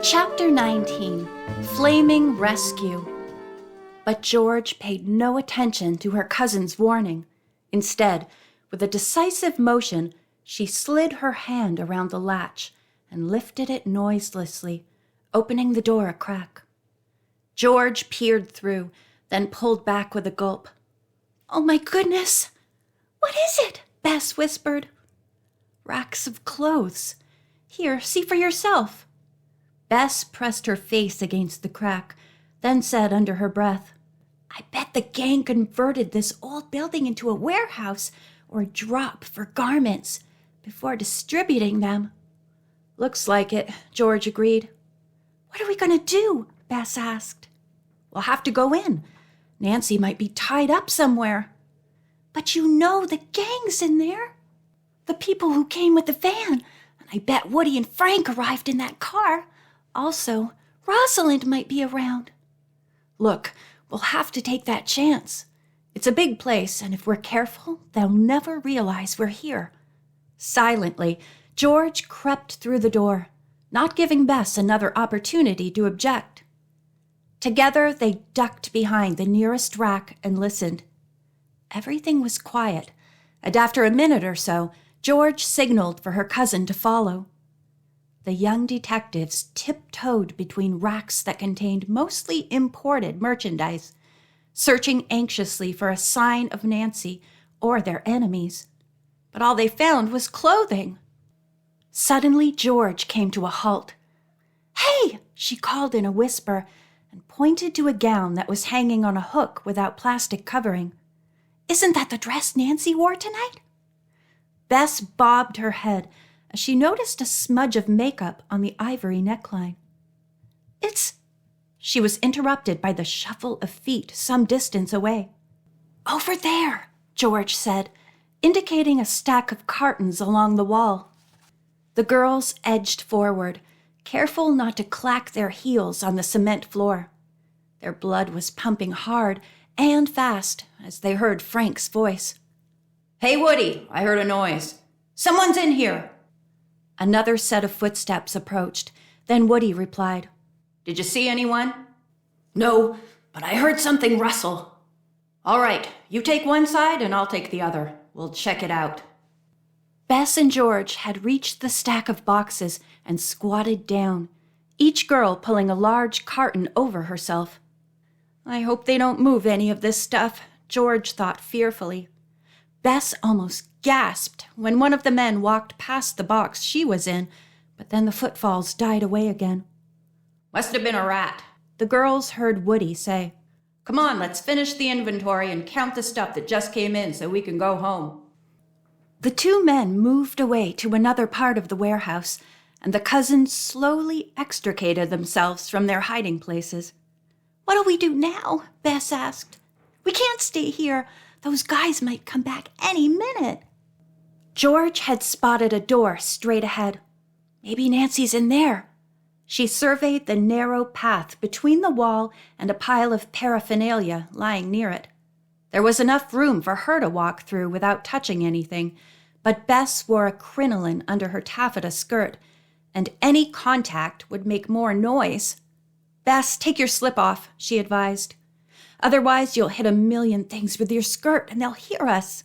Chapter 19, Flaming Rescue. But George paid no attention to her cousin's warning. Instead, with a decisive motion, she slid her hand around the latch and lifted it noiselessly, opening the door a crack. George peered through, then pulled back with a gulp. "Oh my goodness! What is it?" Bess whispered. "Racks of clothes. Here, see for yourself." Bess pressed her face against the crack, then said under her breath, "I bet the gang converted this old building into a warehouse or drop for garments before distributing them." "Looks like it," George agreed. "What are we going to do?" Bess asked. "We'll have to go in. Nancy might be tied up somewhere." "But you know the gang's in there. The people who came with the van, and I bet Woody and Frank arrived in that car. Also, Rosalind might be around." "Look, we'll have to take that chance. It's a big place, and if we're careful, they'll never realize we're here." Silently, George crept through the door, not giving Bess another opportunity to object. Together, they ducked behind the nearest rack and listened. Everything was quiet, and after a minute or so, George signaled for her cousin to follow. The young detectives tiptoed between racks that contained mostly imported merchandise, searching anxiously for a sign of Nancy or their enemies. But all they found was clothing. Suddenly, George came to a halt. "Hey!" she called in a whisper and pointed to a gown that was hanging on a hook without plastic covering. "Isn't that the dress Nancy wore tonight?" Bess bobbed her head as she noticed a smudge of makeup on the ivory neckline. She was interrupted by the shuffle of feet some distance away. "Over there," George said, indicating a stack of cartons along the wall. The girls edged forward, careful not to clack their heels on the cement floor. Their blood was pumping hard and fast as they heard Frank's voice. "Hey, Woody, I heard a noise. Someone's in here." Another set of footsteps approached. Then Woody replied, "Did you see anyone?" "No, but I heard something rustle." "All right, you take one side and I'll take the other. We'll check it out." Bess and George had reached the stack of boxes and squatted down, each girl pulling a large carton over herself. "I hope they don't move any of this stuff," George thought fearfully. Bess almost gasped when one of the men walked past the box she was in, but then the footfalls died away again. "Must have been a rat," the girls heard Woody say. "Come on, let's finish the inventory and count the stuff that just came in so we can go home." The two men moved away to another part of the warehouse, and the cousins slowly extricated themselves from their hiding places. "What'll we do now?" Bess asked. "We can't stay here. Those guys might come back any minute." George had spotted a door straight ahead. "Maybe Nancy's in there." She surveyed the narrow path between the wall and a pile of paraphernalia lying near it. There was enough room for her to walk through without touching anything, but Bess wore a crinoline under her taffeta skirt, and any contact would make more noise. "Bess, take your slip off," she advised. "Otherwise, you'll hit a million things with your skirt and they'll hear us."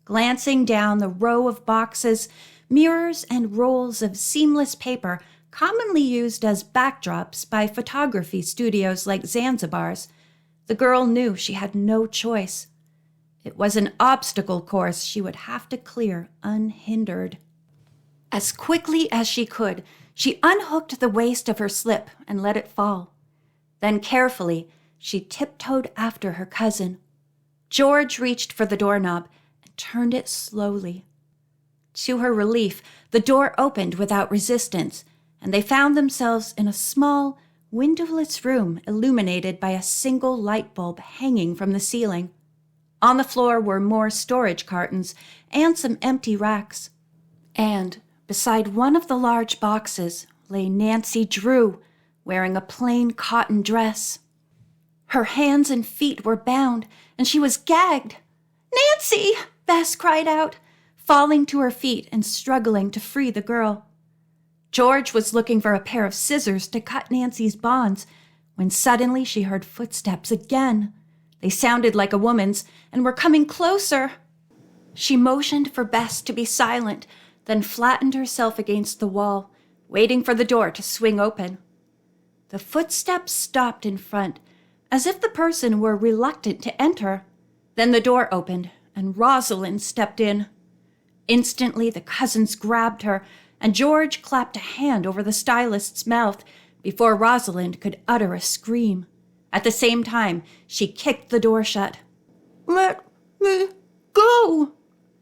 Glancing down the row of boxes, mirrors, and rolls of seamless paper commonly used as backdrops by photography studios like Zanzibar's, the girl knew she had no choice. It was an obstacle course she would have to clear unhindered. As quickly as she could, she unhooked the waist of her slip and let it fall. Then carefully, she tiptoed after her cousin. George reached for the doorknob and turned it slowly. To her relief, the door opened without resistance, and they found themselves in a small, windowless room illuminated by a single light bulb hanging from the ceiling. On the floor were more storage cartons and some empty racks. And beside one of the large boxes lay Nancy Drew, wearing a plain cotton dress. Her hands and feet were bound, and she was gagged. "Nancy!" Bess cried out, falling to her feet and struggling to free the girl. George was looking for a pair of scissors to cut Nancy's bonds when suddenly she heard footsteps again. They sounded like a woman's and were coming closer. She motioned for Bess to be silent, then flattened herself against the wall, waiting for the door to swing open. The footsteps stopped in front, as if the person were reluctant to enter. Then the door opened, and Rosalind stepped in. Instantly, the cousins grabbed her, and George clapped a hand over the stylist's mouth before Rosalind could utter a scream. At the same time, she kicked the door shut. "Let me go!"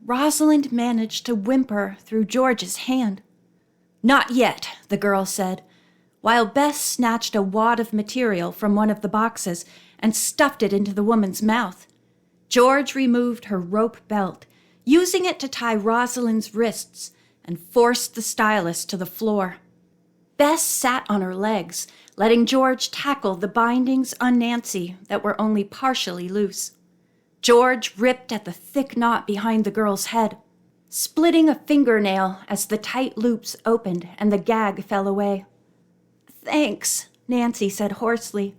Rosalind managed to whimper through George's hand. "Not yet," the girl said, while Bess snatched a wad of material from one of the boxes and stuffed it into the woman's mouth. George removed her rope belt, using it to tie Rosalind's wrists, and forced the stylist to the floor. Bess sat on her legs, letting George tackle the bindings on Nancy that were only partially loose. George ripped at the thick knot behind the girl's head, splitting a fingernail as the tight loops opened and the gag fell away. "Thanks," Nancy said hoarsely.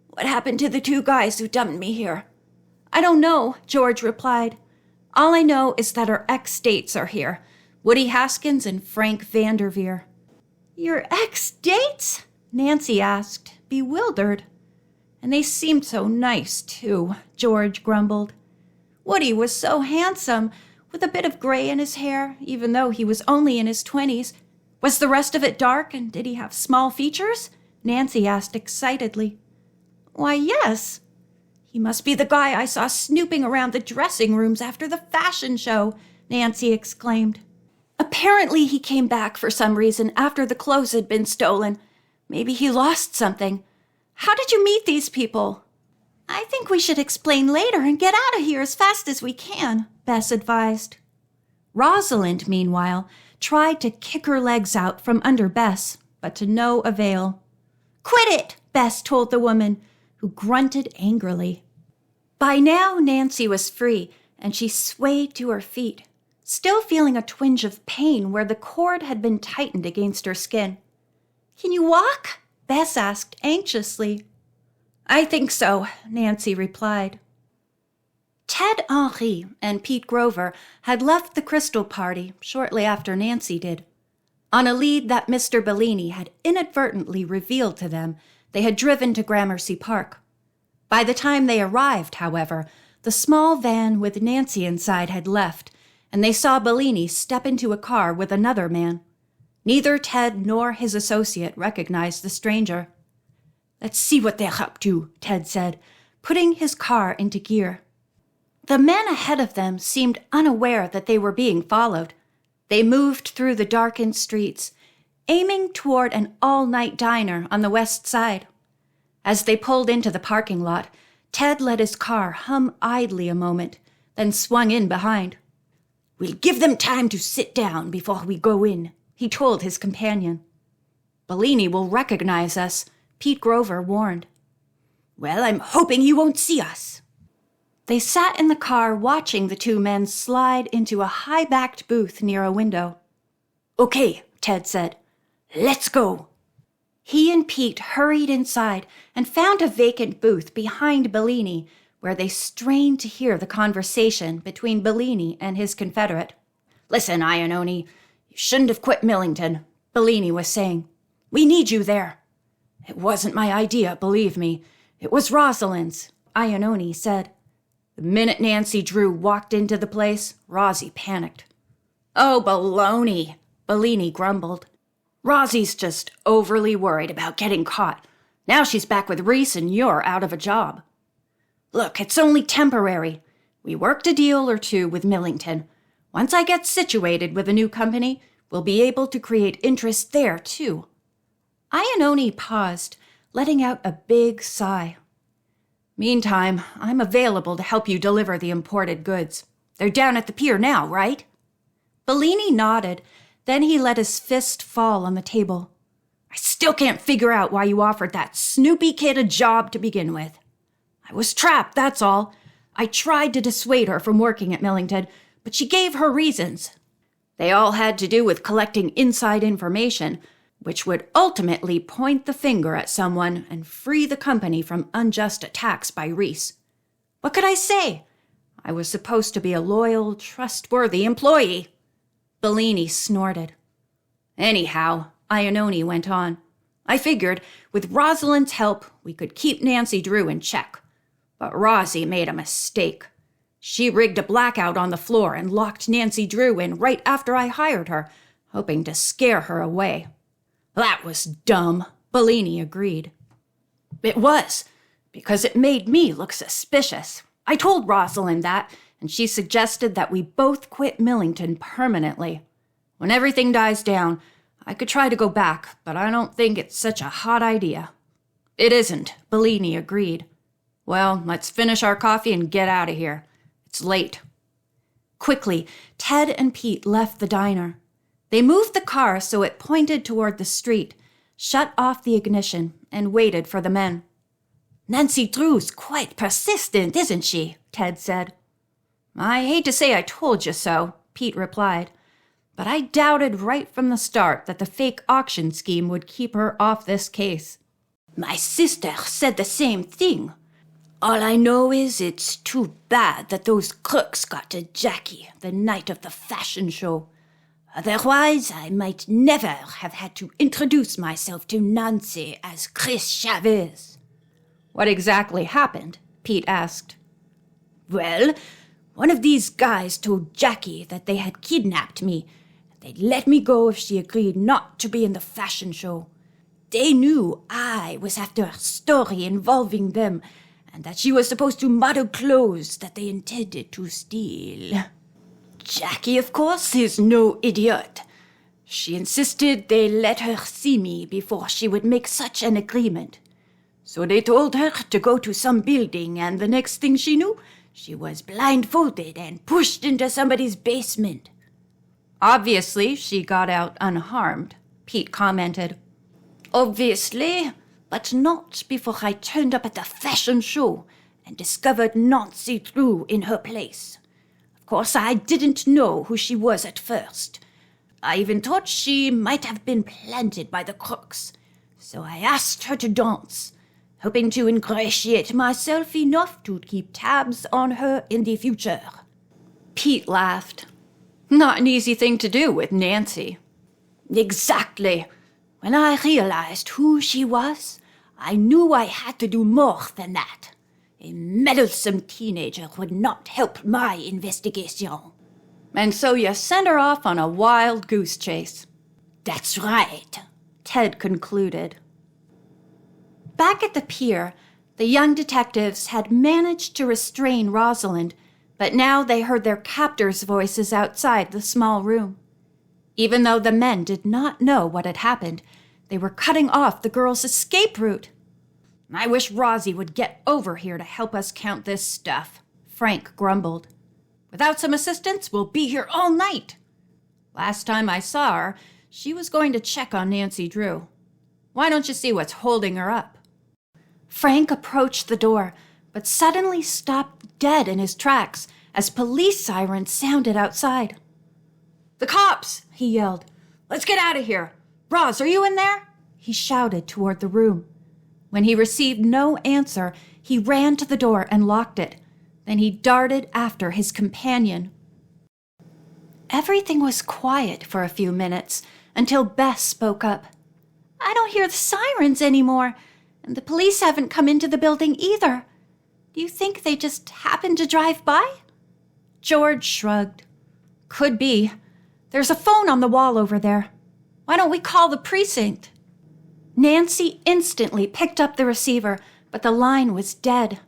"What happened to the two guys who dumped me here?" "I don't know," George replied. "All I know is that our ex-dates are here, Woody Haskins and Frank Vanderveer." "Your ex-dates?" Nancy asked, bewildered. "And they seemed so nice, too," George grumbled. "Woody was so handsome, with a bit of gray in his hair, even though he was only in his 20s. Was the rest of it dark, and did he have small features?" Nancy asked excitedly. "Why, yes. He must be the guy I saw snooping around the dressing rooms after the fashion show," Nancy exclaimed. "Apparently he came back for some reason after the clothes had been stolen. Maybe he lost something. How did you meet these people?" "I think we should explain later and get out of here as fast as we can," Bess advised. Rosalind, meanwhile, tried to kick her legs out from under Bess, but to no avail. "Quit it," Bess told the woman, who grunted angrily. By now, Nancy was free, and she swayed to her feet, still feeling a twinge of pain where the cord had been tightened against her skin. "Can you walk?" Bess asked anxiously. "I think so," Nancy replied. Ted Henry and Pete Grover had left the crystal party shortly after Nancy did. On a lead that Mr. Bellini had inadvertently revealed to them, they had driven to Gramercy Park. By the time they arrived, however, the small van with Nancy inside had left, and they saw Bellini step into a car with another man. Neither Ted nor his associate recognized the stranger. "Let's see what they're up to," Ted said, putting his car into gear. The men ahead of them seemed unaware that they were being followed. They moved through the darkened streets, aiming toward an all-night diner on the west side. As they pulled into the parking lot, Ted let his car hum idly a moment, then swung in behind. "We'll give them time to sit down before we go in," he told his companion. "Bellini will recognize us," Pete Grover warned. "Well, I'm hoping he won't see us." They sat in the car watching the two men slide into a high-backed booth near a window. "Okay," Ted said. "Let's go." He and Pete hurried inside and found a vacant booth behind Bellini, where they strained to hear the conversation between Bellini and his confederate. "Listen, Iannone, you shouldn't have quit Millington," Bellini was saying. "We need you there." "It wasn't my idea, believe me. It was Rosalind's," Iannone said. The minute Nancy Drew walked into the place, Rosie panicked. "Oh, baloney," Bellini grumbled. "Rosie's just overly worried about getting caught. Now she's back with Reese and you're out of a job." "Look, it's only temporary. We worked a deal or two with Millington. Once I get situated with a new company, we'll be able to create interest there, too." Iannone paused, letting out a big sigh. "Meantime, I'm available to help you deliver the imported goods. They're down at the pier now, right?" Bellini nodded. Then he let his fist fall on the table. "I still can't figure out why you offered that Snoopy kid a job to begin with." "I was trapped, that's all. I tried to dissuade her from working at Millington, but she gave her reasons. They all had to do with collecting inside information, which would ultimately point the finger at someone and free the company from unjust attacks by Reese. What could I say? I was supposed to be a loyal, trustworthy employee. Bellini snorted. Anyhow, Iannone went on, I figured with Rosalind's help we could keep Nancy Drew in check. But Rosie made a mistake. She rigged a blackout on the floor and locked Nancy Drew in right after I hired her, hoping to scare her away. That was dumb, Bellini agreed. It was, because it made me look suspicious. I told Rosalind that, and she suggested that we both quit Millington permanently. When everything dies down, I could try to go back, but I don't think it's such a hot idea. It isn't, Bellini agreed. Well, let's finish our coffee and get out of here. It's late. Quickly, Ted and Pete left the diner. They moved the car so it pointed toward the street, shut off the ignition, and waited for the men. Nancy Drew's quite persistent, isn't she? Ted said. I hate to say I told you so, Pete replied, but I doubted right from the start that the fake auction scheme would keep her off this case. My sister said the same thing. All I know is it's too bad that those crooks got to Jackie the night of the fashion show. Otherwise, I might never have had to introduce myself to Nancy as Chris Chavez. What exactly happened? Pete asked. Well, one of these guys told Jackie that they had kidnapped me. They'd let me go if she agreed not to be in the fashion show. They knew I was after a story involving them, and that she was supposed to model clothes that they intended to steal. Jackie, of course, is no idiot. She insisted they let her see me before she would make such an agreement. So they told her to go to some building, and the next thing she knew, she was blindfolded and pushed into somebody's basement. Obviously, she got out unharmed, Pete commented. Obviously, but not before I turned up at the fashion show and discovered Nancy Drew in her place. Of course, I didn't know who she was at first. I even thought she might have been planted by the crooks, so I asked her to dance, hoping to ingratiate myself enough to keep tabs on her in the future. Pete laughed. Not an easy thing to do with Nancy. Exactly. When I realized who she was, I knew I had to do more than that. A meddlesome teenager would not help my investigation. And so you sent her off on a wild goose chase. That's right, Ted concluded. Back at the pier, the young detectives had managed to restrain Rosalind, but now they heard their captors' voices outside the small room. Even though the men did not know what had happened, they were cutting off the girl's escape route. I wish Rosie would get over here to help us count this stuff, Frank grumbled. Without some assistance, we'll be here all night. Last time I saw her, she was going to check on Nancy Drew. Why don't you see what's holding her up? Frank approached the door, but suddenly stopped dead in his tracks as police sirens sounded outside. The cops, he yelled. Let's get out of here. Roz, are you in there? He shouted toward the room. When he received no answer, he ran to the door and locked it. Then he darted after his companion. Everything was quiet for a few minutes until Bess spoke up. I don't hear the sirens anymore, and the police haven't come into the building either. Do you think they just happened to drive by? George shrugged. Could be. There's a phone on the wall over there. Why don't we call the precinct? Nancy instantly picked up the receiver, but the line was dead.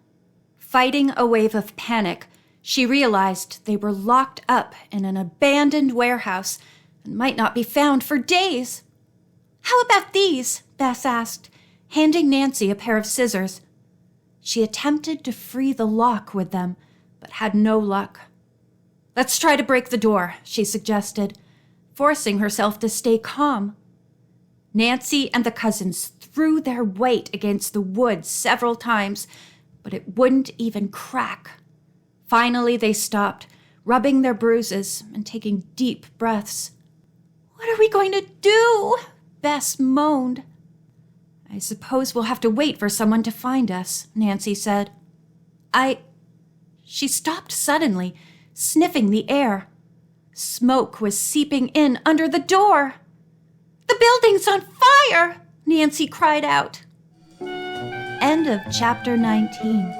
Fighting a wave of panic, she realized they were locked up in an abandoned warehouse and might not be found for days. How about these? Bess asked, handing Nancy a pair of scissors. She attempted to free the lock with them, but had no luck. Let's try to break the door, she suggested, forcing herself to stay calm. Nancy and the cousins threw their weight against the wood several times, but it wouldn't even crack. Finally, they stopped, rubbing their bruises and taking deep breaths. What are we going to do? Bess moaned. I suppose we'll have to wait for someone to find us, Nancy said. She stopped suddenly, sniffing the air. Smoke was seeping in under the door. The building's on fire, Nancy cried out. End of chapter 19.